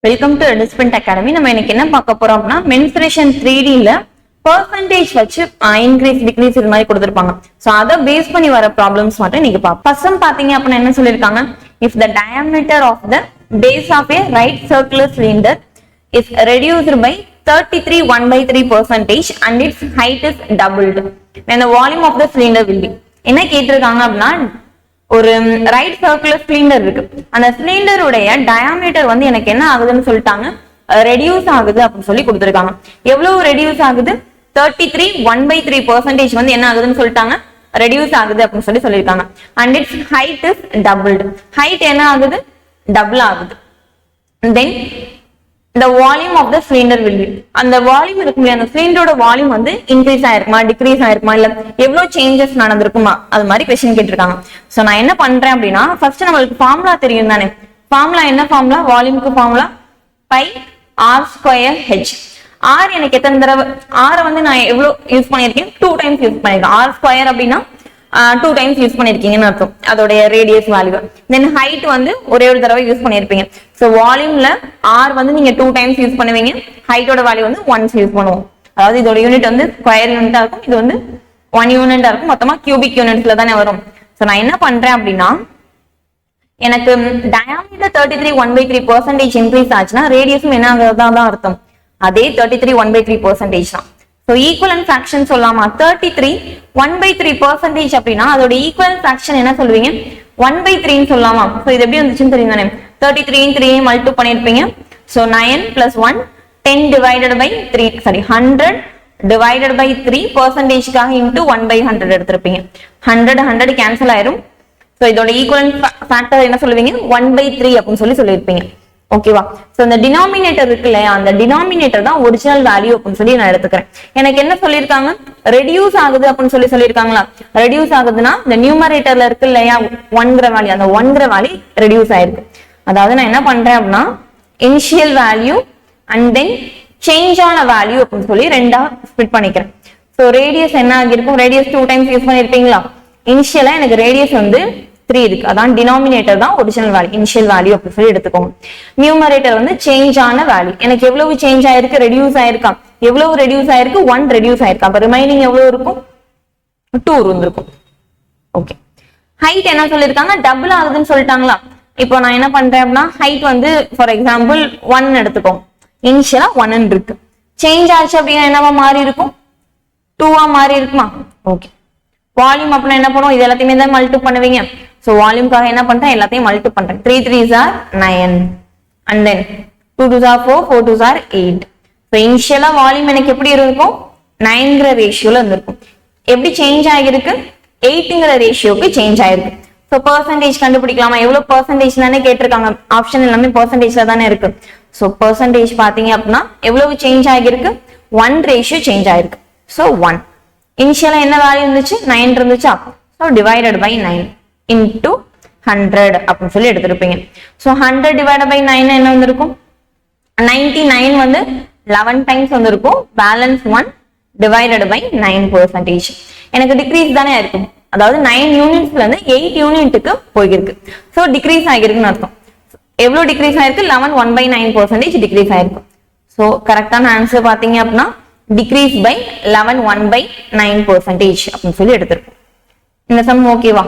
Welcome to Edusprint Academy. நம்ம இன்னைக்கு என்ன பார்க்க போறோம் அப்படின்னா மென்சுரேஷன் 3Dல பெர்சன்டேஜ் வச்சு இன்க்ரீஸ் டிக்ரீஸ் இது மாதிரி கொடுத்திருப்பாங்க. சோ அத பேஸ் பண்ணி வர ப்ராப்ளம்ஸ் மட்டும் நீங்க பாப்போம். ஃபர்ஸ்ட் பாத்தீங்க அப்படின்னா என்ன சொல்லிருக்காங்க, if the diameter of the base of a right circular cylinder is reduced by 33.1/3% and its height is doubled, then the volume of the cylinder will be. என்ன கேட்டிருக்காங்க அப்படின்னா, ஒரு ரைட் சர்க்குலர் சிலிண்டர் இருக்கு. அந்த சிலிண்டருடைய டயாமீட்டர் வந்து எனக்கு என்ன ஆகுதுன்னு சொல்லிட்டாங்க, ரெடியூஸ் ஆகுது அப்படின்னு சொல்லி கொடுத்துருக்காங்க. எவ்வளவு ரெடியூஸ் ஆகுது? 33.1/3% வந்து என்ன ஆகுதுன்னு சொல்லிட்டாங்க, ரெடியூஸ் ஆகுது அப்படின்னு சொல்லி சொல்லியிருக்காங்க. And its height is doubled. Height என்ன ஆகுது? டபுள் ஆகுது. Then the volume of the cylinder will be. அந்த வால்யூம் இருக்கு இல்லையா, அந்த சிலிண்டரோட வால்யூம் வந்து இன்க்ரீஸ் ஆயிருக்குமா டிக்ரீஸ் ஆயிருக்குமா இல்ல எவ்வளவு சேஞ்சஸ் நடந்திருக்குமா அது மாதிரி क्वेश्चन கேட்டிருக்காங்க. சோ நான் என்ன பண்றேன் அப்படின்னா, ஃபர்ஸ்ட் நம்மளுக்கு ஃபார்முலா தெரியும் தானே. ஃபார்முலா என்ன ஃபார்முலா? வால்யூமுக்கு formula pi r square h. r எனக்கு எத்தனை தடவை r வந்து நான் எவ்வளவு யூஸ் பண்ணியிருக்கேன்? 2 டைம்ஸ் யூஸ் பண்ணிருக்கேன். r ஸ்கொயர் அப்படின்னா 2 டைம்ஸ் யூஸ் பண்ணிருக்கீங்கன்னு அர்த்தம், அதோட ரேடியஸ் வேல்யூ. தென் ஹைட் வந்து ஒரே ஒரு தடவை யூஸ் பண்ணிருப்பீங்க. சோ வால்யூம்ல r வந்து நீங்க 2 டைம்ஸ் யூஸ் பண்ணுவீங்க, ஹைட்டோட வேல்யூ வந்து ஒன்ஸ் யூஸ் பண்ணுவோம். அதாவது இதோட யூனிட் வந்து ஸ்கொயர் யூனிட்டா இருக்கும், இது வந்து 1 யூனிட்டா இருக்கும், மொத்தமா கியூபிக் யூனிட்ஸ்ல தானே வரும். சோ நான் என்ன பண்றேன் அப்படின்னா, எனக்கு டயாமீட்டர் 33.1/3% இன்க்ரீஸ் ஆச்சுன்னா ரேடியஸும் என்ன ஆகுறதா தான் அர்த்தம், அதே 33.1/3% தான். So equivalent fraction சொல்லலாமா? 33.1/3% அப்படின்னா அதோட equivalent fraction என்ன சொல்லுவீங்க? 1/3 சொல்லலாமா? So இது எப்படி வந்துச்சுன்னு தெரியும் தானே. 33 3 மல்டிப்ளை பண்ணிருப்பீங்க. So 9 plus 1 10 divided by 3 sorry 100 divided by 3 percentageக்காக into 1/100 எடுத்திருப்பீங்க. 100 cancel ஆயிரும். So இதோட equivalent factor என்ன சொல்லுவீங்க? 1/3 அப்படின்னு சொல்லியிருப்பீங்க. ஓகேவா? சோ இந்த டினாமினேட்டர் இருக்கு இல்லையா, அந்த டினாமினேட்டர் தான் ஒரிஜினல் வேல்யூ அப்படின்னு சொல்லி நான் எடுத்துக்கிறேன். எனக்கு என்ன சொல்லியிருக்காங்க? ரெடியூஸ் ஆகுது அப்படின்னு சொல்லியிருக்காங்களா? ரெடியூஸ் ஆகுதுன்னா இந்த நியூமரேட்டர்ல இருக்கு இல்லையா 1ங்கிற வேல்யூ, அந்த 1ங்கிற வேல்யூ ரெடியூஸ் ஆயிருக்கு. அதாவது நான் என்ன பண்றேன் அப்படின்னா, initial value and then change ஆன வேல்யூ அப்படின்னு சொல்லி ரெண்டா ஸ்பிளிட் பண்ணிக்கிறேன். சோ ரேடியஸ் என்ன ஆகிருக்கும்? ரேடியஸ் 2 டைம்ஸ் யூஸ் பண்ணிருப்பீங்களா? இனிஷியலா எனக்கு ரேடியஸ் வந்து 3 இருக்கு, அதான் டினாமினேட்டர் தான் ஒரிஜினல் வேல்யூ, இனிஷியல் வேல்யூ அப்படி சொல்லி எடுத்துக்கோங்க. நியூமரேட்டர் வந்து சேஞ்ச் ஆன வேல்யூ. எனக்கு எவ்வளவு சேஞ்ச் ஆயிருக்கு? ரெடியூஸ் ஆயிருக்கா? எவ்வளவு ரெடியூஸ் ஆயிருக்கு? 1 ரெடியூஸ் ஆயிருக்கு. அப்ப ரிமைனிங் எவ்வளவு இருக்கும்? 2 இருந்திருக்கும். ஓகே. ஹைட் என்ன சொல்லிருக்காங்க? டபுள் ஆகுதுன்னு சொல்லிட்டாங்களா? இப்போ நான் என்ன பண்றேன் அப்படின்னா, ஹைட் வந்து ஃபார் எக்ஸாம்பிள் 1 எடுத்துக்கோங்க. இனிஷியலா 1 இருக்கு, சேஞ்ச் ஆச்சு அப்படின்னா என்னவா மாறி இருக்கும்? 2 மாறி இருக்குமா? ஓகே. வால்யூம் அப்படின்னா என்ன பண்ணுவோம்? இது எல்லாத்தையுமே தான் மல்டிப்ளை பண்ணுவீங்க. சோ வால்யூம்காக என்ன பண்றேன்? எல்லாத்தையும் மல்டிப்ளை பண்றேன். 3 3s are 9 and then 2 2s are 4 4 2s are 8. So இனிஷியலா வால்யூம் எனக்கு எப்படி இருக்கும்? 9ங்கிற ரேஷியோல இருந்திருக்கும். எப்படி சேஞ்ச் ஆகிருக்கு? 8ங்கிற ரேஷியோக்கு சேஞ்ச் ஆயிருக்கு. சோ பெர்சன்டேஜ் கண்டுபிடிக்கலாமா? எவ்வளவு பெர்சன்டேஜ் தானே கேட்டிருக்காங்க, ஆப்ஷன் எல்லாமே பெர்சன்டேஜ்ல தானே இருக்கு. சோ பெர்சன்டேஜ் பாத்தீங்க அப்படின்னா எவ்வளவு சேஞ்ச் ஆகிருக்கு? 1 ரேஷியோ சேஞ்ச் ஆயிருக்கு. சோ 1 இனிஷியலா என்ன வேல்யூ இருந்துச்சு? 9 இருந்துச்சா? சோ டிவைடட் பை 9 into 100 அப்படின்னு சொல்லி எடுத்திருப்பீங்க. சோ 100 divided by 9 என்ன வந்திருக்கும்? 99 வந்து 11 டைம்ஸ் வந்திருக்கும். Balance 1 divided by 9%. எனக்கு டிக்ரீஸ் தானே இருக்கும், அதாவது 9 யூனிட்ஸ்ல இருந்து 8 யூனிட்டுக்கு போயிருக்கு. சோ டிக்ரீஸ் ஆகிருக்குன்னு அர்த்தம். எவ்வளவு டிக்ரீஸ் ஆயிருக்கு? 11 1/9% டிக்ரீஸ் ஆயிருக்கு. சோ கரெக்டான ஆன்சர் பாத்தீங்க அப்படின்னா டிக்ரீஸ் பை 11 1/9% அப்படின்னு சொல்லி எடுத்திருக்கோம். இந்த சம் ஓகேவா?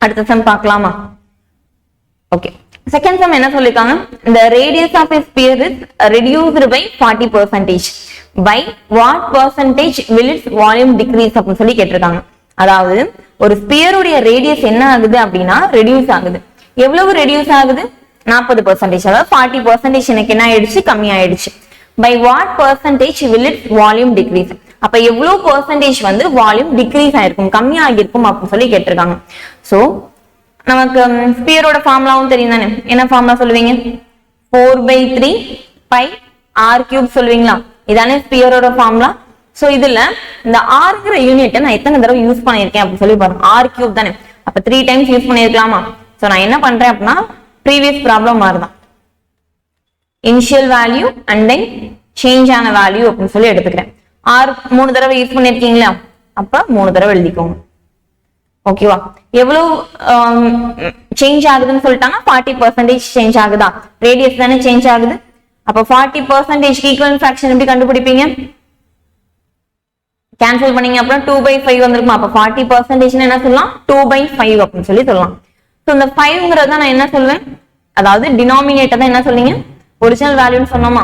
அடுத்த சம் பார்க்கலாமா? ஓகே. செகண்ட் சம் என்ன சொல்லிருக்காங்க? the radius of a sphere is reduced by 40%. by what percentage will its volume decrease அப்படின்னு சொல்லி கேட்டிருக்காங்க. அதாவது ஒரு ஸ்பியருடைய ரேடியஸ் என்ன ஆகுது அப்படின்னா ரெடியூஸ் ஆகுது. எவ்வளவு ரெடியூஸ் ஆகுது? 40%. அதாவது 40% எனக்கு என்ன ஆயிடுச்சு? கம்மி ஆயிடுச்சு. by what percentage will its volume decrease? அப்ப எவ்வளவு பெர்சன்டேஜ் வந்து வால்யூம் டிக்ரீஸ் ஆயிருக்கும், கம்மி ஆகிருக்கும் அப்படின்னு சொல்லி கேட்டிருக்காங்க. சோ நமக்கு ஸ்பியரோட ஃபார்முலாவும் தெரியும் தானே. என்ன ஃபார்முலா சொல்லுவீங்க? 4/3 பை r³ சொல்லுவீங்களா? இதானே ஸ்பியரோட ஃபார்முலா. சோ இதுல இந்த r-ங்கிற யூனிட்டை நான் எத்தனை தடவை யூஸ் பண்ணிருக்கேன் அப்படின்னு சொல்லி பாருங்க. r³ தானே, அப்ப 3 டைம்ஸ் யூஸ் பண்ணிருக்கலாமா? சோ நான் என்ன பண்றேன் அப்படின்னா, ப்ரீவியஸ் ப்ராப்ளம் மாதிரிதான் initial value and then change ஆன வேல்யூ அப்படின்னு சொல்லி எடுத்துக்கிறேன். r 3 தடவை யூஸ் பண்ணிருக்கீங்களா? அப்ப 3 தடவை எழுதிக்கோங்க. ஓகேவா? எவ்வளவு சேஞ்ச் ஆகுதுன்னு சொல்லிட்டாங்க, 40% சேஞ்ச் ஆகுதா? ரேடியஸ் தானே சேஞ்ச் ஆகுது. அப்ப 40% ஈக்குவலன்ட் ஃபிராக்ஷன் எப்படி கண்டுபிடிப்பீங்க? கேன்சல் பண்ணீங்க அப்புறம் 2/5 வந்திருக்குமா? அப்ப 40% என்ன சொல்லலாம்? 2/5 அப்படின்னு சொல்லலாம். சோ இந்த 5ங்கிறத நான் என்ன சொல்வேன், அதாவது டினாமினேட்டர் தான் என்ன சொன்னீங்க, ஒரிஜினல் வேல்யூன்னு சொன்னோமா?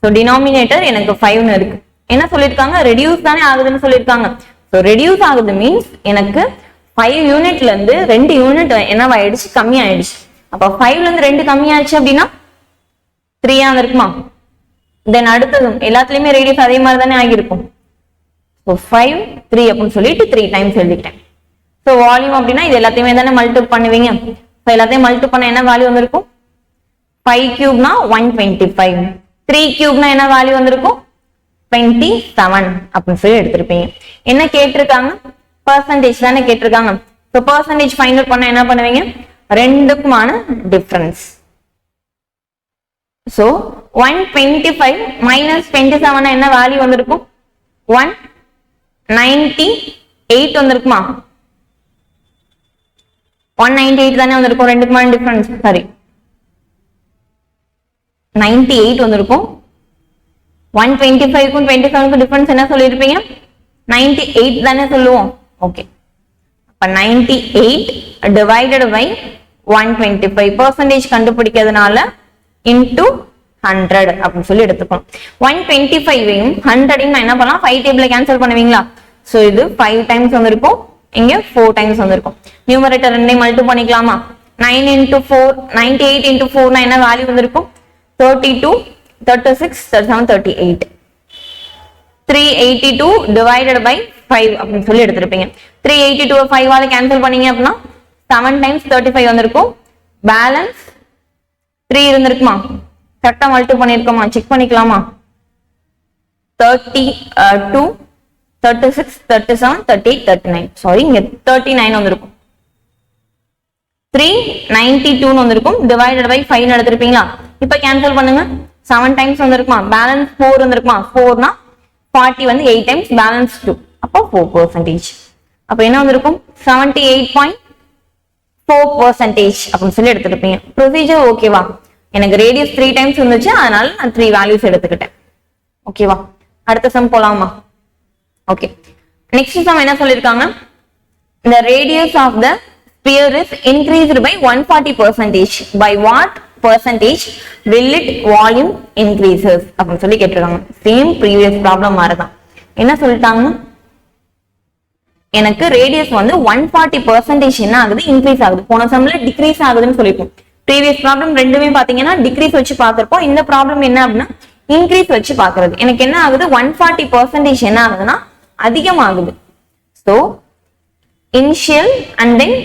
சோ டினாமினேட்டர் எனக்கு 5ன்னு இருக்கு. என்ன சொல்லிருக்காங்க, ரெடியூஸ் தானே ஆகுதுன்னு சொல்லிருக்காங்க. சோ ரெடியூஸ் ஆகுது மீன்ஸ் எனக்கு 5 யூனிட்ல இருந்து 2 யூனிட் என்னவாயிடுச்சு, கம்மி ஆயிடுச்சு. அப்ப 5ல இருந்து 2 கம்மி ஆயிடுச்சு அப்படின்னா 3 இருக்குமா? தென் அடுத்தது எல்லாத்துலயுமே ரேடியஸ் அதே மாதிரி தானே ஆகிருக்கும். So 5 3 அப்படின்னு சொல்லிட்டு 3 டைம்ஸ் எழுதிட்டேன். ஸோ வால்யூம் அப்படின்னா இது எல்லாத்தையுமே தானே மல்டிபிள் பண்ணுவீங்க. ஸோ எல்லாத்தையும் மல்டிபிள் பண்ண என்ன வேல்யூ வந்திருக்கும்? 5 கியூப்னா 125, 3 கியூப்னா என்ன வேல்யூ வந்திருக்கும்? 27 அப்படின்னு சொல்லி எடுத்திருப்பீங்க. என்ன கேட்டிருக்காங்க? பர்சன்டேஜ் தானே கேட்டிருக்காங்க. ஸோ பர்சன்டேஜ் ஃபைண்ட் அவுட் பண்ண என்ன பண்ணுவீங்க? ரெண்டுக்குமான டிஃபரன்ஸ். ஸோ 125 மைனஸ் 27 என்ன வேல்யூ வந்திருக்கும்? 198 வந்திருக்குமா? 198 தானே வந்திருக்கும், ரெண்டுக்குமான டிஃபரன்ஸ். சாரி 98 வந்திருக்கும். 125க்கும் 27க்கும் டிஃபரன்ஸ் என்ன சொல்லிருப்பீங்க? 98 தானே சொல்லுவோம். ஓகே, அப்ப 98 டிவைடட் பை 125 பர்சன்டேஜ் கண்டுபிடிக்கிறதுனால இன்டூ 100 அப்படின்னு சொல்லி எடுத்துக்கணும். 125ஐயும் 100ஐயும் நான் என்ன பண்ணலாம், 5 டேபிள்ல கேன்சல் பண்ணுவீங்களா? சோ இது 5 டைம்ஸ் வந்திருக்கும், இங்க 4 டைம்ஸ் வந்திருக்கும். நியூமரேட்டர் ரெண்டையும் மல்டிபிள் பண்ணிக்கலாமா? 9 into 4 98 into 4 என்ன வேல்யூ வந்திருக்கும்? 32 36 37 38. 382 divided by 5 அப்படின்னு சொல்லி எடுத்திருப்பீங்க. 382 5 ஆல கேன்சல் பண்ணீங்க அப்படின்னா 7 times 35 வந்திருக்கும். பேலன்ஸ் 3 இருந்திருக்குமா? கரெக்டா மல்டிபிள் பண்ணிருக்கோமா? செக் பண்ணிக்கலாமா? 32 36 37 38 39. சாரி, இங்க 39 வந்திருக்கும். 392 வந்திருக்கும். டிவைடட் பை 5 எடுத்திருப்பீங்களா? இப்ப கேன்சல் பண்ணுங்க. 7 டைம்ஸ் வந்திருக்குமா? பேலன்ஸ் 4 வந்திருக்குமா? 4னா 40 வந்து 8 டைம்ஸ், பேலன்ஸ் 2, அப்போ 4%. அப்ப என்ன வந்திருக்கும்? 78.4% அப்படின்னு சொல்லி எடுத்துருப்பீங்க. ப்ரொசீஜர் ஓகேவா? எனக்கு ரேடியஸ் 3 டைம்ஸ் இருந்துச்சு, அதனால நான் 3 வேல்யூஸ் எடுத்துக்கிட்டேன். ஓகேவா? அடுத்த சம் போலாமா? ஓகே, நெக்ஸ்ட் சம் என்ன சொல்லிருக்காங்க? The radius of the sphere is increased by 140%. By what percentage will it volume increases? அப்படின்னு சொல்லி கேட்டிருக்காங்க. சேம் ப்ரீவியஸ் ப்ராப்ளம் மாதிரிதான். என்ன சொல்லிட்டாங்க? எனக்கு ரேடியஸ் வந்து 140% என்ன ஆகுது? இன்க்ரீஸ் ஆகுது. போன சம்ல டிக்ரீஸ் ஆகுதுன்னு சொல்லிருக்கோம். ப்ரீவியஸ் ப்ராப்ளம் ரெண்டுமே பாத்தீங்கன்னா டிக்ரீஸ் வச்சு பாத்திருப்போம். இந்த ப்ராப்ளம் என்ன அப்படின்னா இன்க்ரீஸ் வச்சு பாக்குறது. எனக்கு என்ன ஆகுது? 140% என்ன ஆகுதுன்னா அதிகமாகுது. So initial and then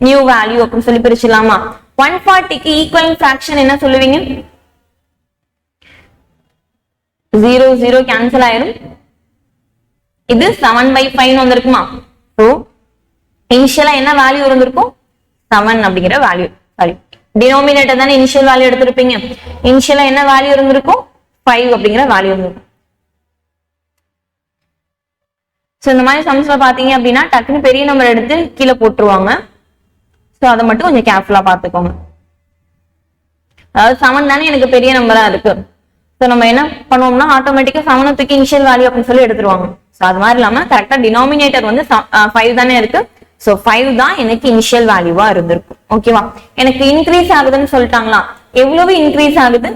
new value அப்படின்னு சொல்லி பிரிச்சுலாமா? 140க்கு ஈக்குவல் ஃபிராக்ஷன் என்ன சொல்லுவீங்க? 0 0 கேன்சல் ஆயிரும். இது 7/5 வந்திருக்குமா? சோ இனிஷியலா என்ன வேல்யூ இருந்திருக்கும்? 7 அப்படிங்கிற வேல்யூ. சாரி, டினோமினேட்டர் தானே இனிஷியல் வேல்யூ எடுத்திருப்பீங்க. இனிஷியலா என்ன வேல்யூ இருந்திருக்கும்? 5 அப்படிங்கிற வேல்யூ இருந்திருக்கும். சோ இந்த மாதிரி சம்ஸ்ல பாத்தீங்க அப்படின்னா டக்குன்னு பெரிய நம்பர் எடுத்து கீழே போட்டுருவாங்க. சோ அதை மட்டும் கொஞ்சம் கேர்ஃபுல்லா பாத்துக்கோங்க. அதாவது 7 தானே எனக்கு பெரிய நம்பரா இருக்கு. சோ நம்ம என்ன பண்ணுவோம்னா ஆட்டோமேட்டிக்கா 7 தூக்கி இனிஷியல் வேல்யூ அப்படின்னு சொல்லி எடுத்துருவாங்க. சோ அது மாதிரி இல்லாம கரெக்டா டினாமினேட்டர் வந்து 5 தானே இருக்கு. சோ 5 தான் எனக்கு இனிஷியல் வேல்யூவா இருந்திருக்கும். ஓகேவா? எனக்கு இன்க்ரீஸ் ஆகுதுன்னு சொல்லிட்டாங்களா? எவ்வளவு இன்க்ரீஸ் ஆகுது?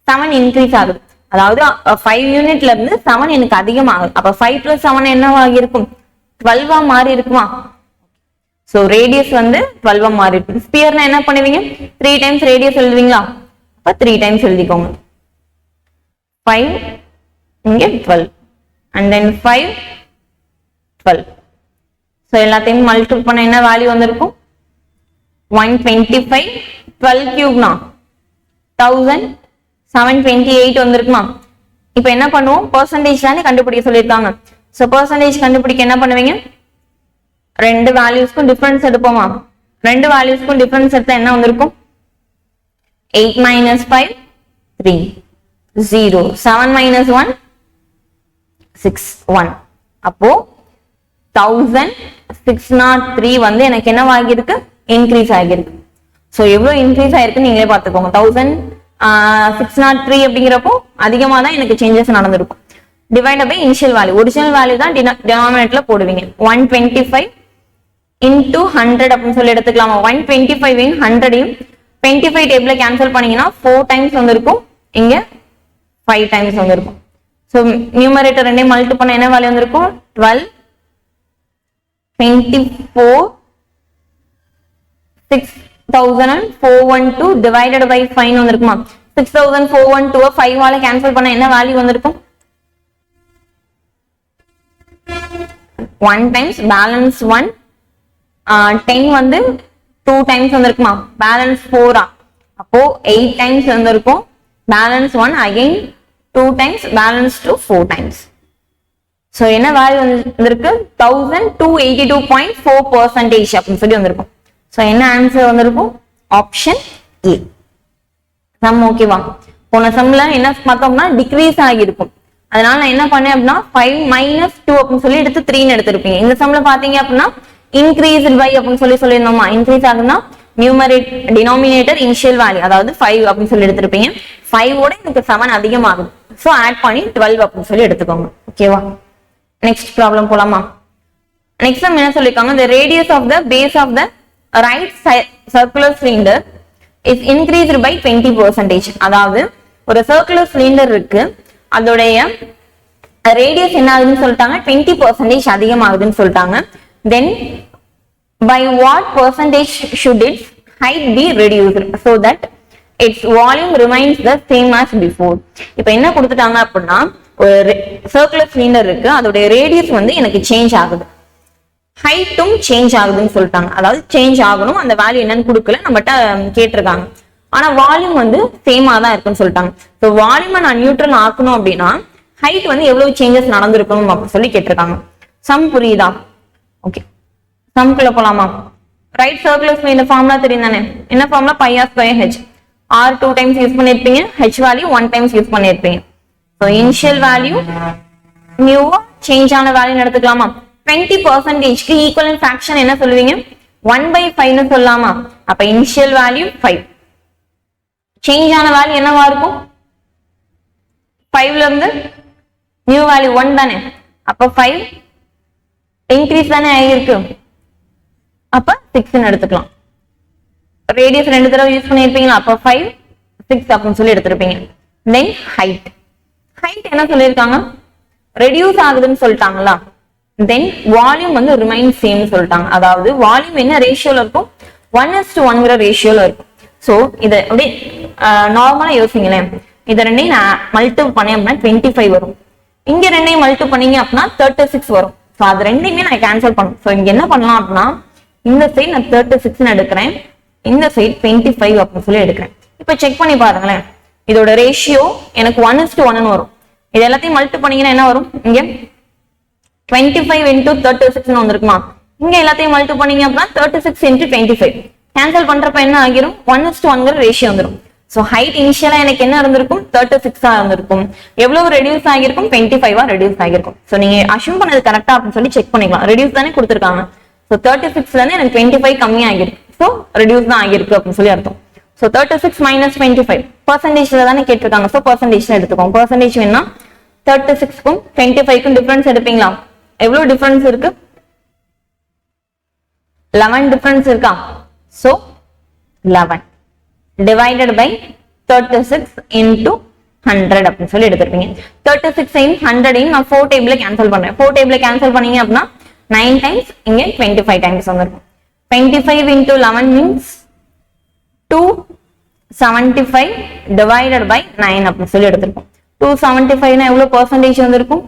7 இன்க்ரீஸ் ஆகுது. அதாவது 5 யூனிட்ல இருந்து 7 எனக்கு அதிகமாகுது. அப்ப 5 + 7 என்னவாகி இருக்கும்? 12 மாறி இருக்குமா? சோ ரேடியஸ் வந்து 12 மாறி இருக்கு. ஸ்பியர்னா என்ன பண்ணுவீங்க? 3 டைம்ஸ் ரேடியஸ் எழுதுவீங்களா? அப்ப 3 டைம்ஸ் எழுதிக்கோங்க. 5 இங்க 12 and then 5 12. சோ எல்லாத்தையும் மல்டிபிள் பண்ண என்ன வேல்யூ வந்திருக்கும்? 125. 12 கியூப்னா 1000. 728 வந்திருக்குமா? இப்ப என்ன பண்ணுவோம்? பெர்சன்டேஜ் தானே கண்டுபிடிக்க சொல்லியிருக்காங்க. சோ பெர்சன்டேஜ் கண்டுபிடிக்க என்ன பண்ணுவீங்க? ரெண்டு வேல்யூஸ்க்கும் டிஃபரன்ஸ் எடுப்போமா? ரெண்டு வேல்யூஸ்க்கும் டிஃபரன்ஸ் எடுத்தா என்ன வந்திருக்கும்? 8 - 5 3 0. 7 - 1 6 1. அப்போ 1000 1603 வந்து எனக்கு என்ன ஆகியிருக்கு, இன்க்ரீஸ் ஆகியிருக்கு. ஸோ எவ்வளோ இன்க்ரீஸ் ஆயிருக்கு நீங்களே பார்த்துக்கோங்க. 1603 அப்படிங்கிறப்போ அதிகமாக தான் எனக்கு சேஞ்சஸ் நடந்திருக்கும். Divide by initial value, original value தான் டினாமினேட்டர்ல போடுவீங்க. 125 into 100 அப்படின்னு சொல்லி எடுத்துக்கலாமா. 125 in 100 25 டேபிள்ல கேன்சல் பண்ணீங்கன்னா 4 டைம்ஸ் வந்திருக்கும், இங்க 5 டைம்ஸ் வந்திருக்கும். ஸோ நியூமரேட்டர் ரெண்டையும் மல்டி பண்ண என்ன வேல்யூ வந்திருக்கும், 12 24 6412 divided by 5 வந்திருக்குமா. 6412 5 ஆல கேன்சல் பண்ண என்ன வேல்யூ வந்திருக்கும், 1 டைம்ஸ் பேலன்ஸ் 1 10 வந்து 2 டைம்ஸ் வந்திருக்குமா, பேலன்ஸ் 4 அப்போ 8 டைம்ஸ் வந்திருக்கும், balance 1 again 2 times, balance 2 4 times. So என்ன வேல்யூ வந்திருக்கு, 1282.4% அப்படின்னு சொல்லி வந்திருக்கும். ஸோ என்ன ஆன்சர் வந்திருக்கும், ஆப்ஷன் ஏ. சம் ஓகேவா. போன சம்ல என்ன பார்த்தோம்னா டிக்ரீஸ் ஆகியிருக்கும், அதனால நான் என்ன பண்ணேன் அப்படின்னா 5 - 2 அப்படின்னு சொல்லி எடுத்து 3 எடுத்திருப்பீங்க. இந்த சம்ல பாத்தீங்க அப்படின்னா இன்க்ரீஸ் பை அப்படின்னு சொல்லி சொல்லியிருந்தோமா, இன்க்ரீஸ் ஆகுதுன்னா டினாமினேட்டர் இனிஷியல் வேல்யூ அதாவது 5 அப்படின்னு சொல்லி எடுத்திருப்பீங்க. 5 ஓட எனக்கு 7 அதிகமாகுது, ஸோ ஆட் பண்ணி 12 அப்படின்னு சொல்லி எடுத்துக்கோங்க. ஓகேவா. நெக்ஸ்ட் ப்ராப்ளம் போலாமா. நெக்ஸ்ட் சம் என்ன சொல்லிருக்காங்க, the radius of the base of the right circular cylinder is increased by 20%. அதாவது ஒரு சர்க்குலர் சிலிண்டர் இருக்கு, அதோடைய ரேடியஸ் என்ன ஆகுதுன்னு சொல்லிட்டாங்க, 20% அதிகமாகுதுன்னு சொல்லிட்டாங்க. Then by what percentage should its height be reduced so that its volume remains the same as before. இப்போ என்ன கொடுத்துட்டாங்க அப்படின்னா, ஒரு சர்க்குலர் சிலிண்டர் இருக்கு, அதோடைய ரேடியஸ் வந்து எனக்கு சேஞ்ச் ஆகுது, ஹைட்டும் சேஞ்ச் ஆகுதுன்னு சொல்லிட்டாங்க. அதாவது சேஞ்ச் ஆகணும், அந்த வேல்யூ என்னன்னு கொடுக்கல, நம்மகிட்ட கேட்டிருக்காங்க. ஆனா வால்யூம் வந்து சேமா தான் இருக்குன்னு சொல்லிட்டாங்க. ஸோ வால்யூமை நான் நியூட்ரல் ஆக்கணும் அப்படின்னா ஹைட் வந்து எவ்வளவு சேஞ்சஸ் நடந்திருக்கணும் அப்படின்னு சொல்லி கேட்டிருக்காங்க. சம் புரியுதா. ஓகே, சம்குள்ள போலாமா. ரைட் சர்க்குலர் இந்த ஃபார்முலா தெரியும் தானே, என்ன formula, πr²h. r 2 times use பண்ணிருப்பீங்க, h வேல்யூ 1 டைம்ஸ் யூஸ் பண்ணிருப்பீங்க. ஸோ இனிஷியல் வேல்யூ நியூவா சேஞ்ச் ஆன வேல்யூ எடுத்துக்கலாமா. 20%க்கு ஈக்குவலன்ட் ஃபிராக்ஷன் என்ன சொல்லுவீங்க, 1/5 சொல்லலாமா. அப்ப இனிஷியல் வேல்யூ 5, சேஞ்ச் ஆன வேல்யூ என்னவா இருக்கும், 5ல இருந்து நியூ வேல்யூ 1 தானே, அப்ப 5 இன்க்ரீஸ் தானே ஆகிருக்கு, அப்ப 6 எடுத்துக்கலாம். ரேடியஸ் 2 தடவை யூஸ் பண்ணிருப்பீங்களா, அப்ப 5 6 அப்படின்னு சொல்லி எடுத்திருப்பீங்க. தென் ஹைட் என்ன சொல்லியிருக்காங்க, ரெடியூஸ் ஆகுதுன்னு சொல்லிட்டாங்களா. தென் வால்யூம் வந்து ரிமைன் சேம் சொல்லிட்டாங்க. அதாவது வால்யூம் என்ன ரேஷியோல இருக்கும், 1:1 ரேஷியோல இருக்கும். சோ இத அப்படியே நார்மலா யோசிங்களேன், இத ரெண்டையும் நான் மல்டிபிள் பண்ணேன் அப்படின்னா 25 வரும், இங்க ரெண்டையும் மல்டிபிள் பண்ணீங்க அப்படின்னா 36 வரும். சோ அது ரெண்டையுமே நான் கேன்சல் பண்ணும். சோ இங்க என்ன பண்ணலாம் அப்படின்னா, இந்த சைடு நான் 36 எடுக்கிறேன், இந்த சைடு 25 அப்படின்னு சொல்லி எடுக்கிறேன். இப்ப செக் பண்ணி பாருங்களேன், இதோட ரேஷியோ எனக்கு 1:1 வரும். இது எல்லாத்தையும் மல்டிபிள் பண்ணீங்கன்னா என்ன வரும், இங்க 25 into 36 வந்திருக்குமா, இங்க எல்லாத்தையும் மல்டிபிள் பண்ணீங்க அப்படின்னா 36 into 25 கேன்சல் பண்றப்ப என்ன ஆகிரும், 1:1 ரேஷியோ வந்துடும். சோ ஹைட் இனிஷியலா எனக்கு என்ன இருந்திருக்கும், 36 இருந்திருக்கும். எவ்வளவு ரெடியூஸ் ஆகிருக்கும், 25 ரெடியூஸ் ஆகிருக்கும். சோ நீங்க அஷ்யூம் பண்ணது கரெக்டா அப்படின்னு சொல்லி செக் பண்ணிக்கலாம். ரெடியூஸ் தானே கொடுத்திருக்காங்க. சோ 36ல இருந்து எனக்கு 25 கம்மி ஆகிருக்கு, சோ ரெடியூஸ் தான் ஆகிருக்கு அப்படின்னு சொல்லி அர்த்தம். சோ 36 - 25 பெர்சன்டேஜ்ல தானே கேட்டிருக்காங்க. சோ பெர்சன்டேஜ்ல எடுத்துக்கோங்க. பெர்சன்டேஜ் வேணா 36க்கும் 25க்கும் டிஃபரன்ஸ் எடுப்பீங்களா, எவ்வளவு டிஃபரன்ஸ் இருக்கு, 11 டிஃபரன்ஸ் இருக்கா. சோ 11 divided by 36 into 100 அப்படின்னு சொல்லி எடுத்துருப்பீங்க. 36 100 நான் 4 டேபிள்ல கேன்சல் பண்றேன். 4 டேபிள்ல கேன்சல் பண்ணீங்க அப்படின்னா 9 டைம்ஸ், இங்க 25 டைம்ஸ் வந்திருக்கும். 25 into 11 means 275 divided by 9 அப்படின்னு சொல்லி எடுத்திருக்கோம். 275 எவ்வளவு பெர்சன்டேஜ் வந்திருக்கும்,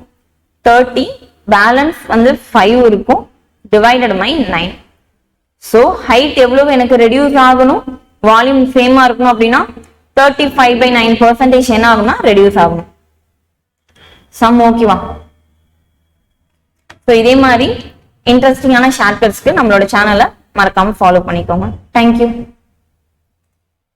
30, பேலன்ஸ் வந்து 5 இருக்கும், divided by 9. சோ ஹைட் எவ்வளவு எனக்கு ரெடியூஸ் ஆகணும், வால்யூம் சேமா இருக்கணும் அப்படின்னா 35/9% என்ன ஆகும்னா ரெடியூஸ் ஆகும். சம் ஓகேவா. சோ இதே மாதிரி இன்ட்ரெஸ்டிங்கான ஷார்ட்கட்ஸ்க்கு நம்மளோட சேனலை மறக்காம ஃபாலோ பண்ணிக்கோங்க. தேங்க்யூ.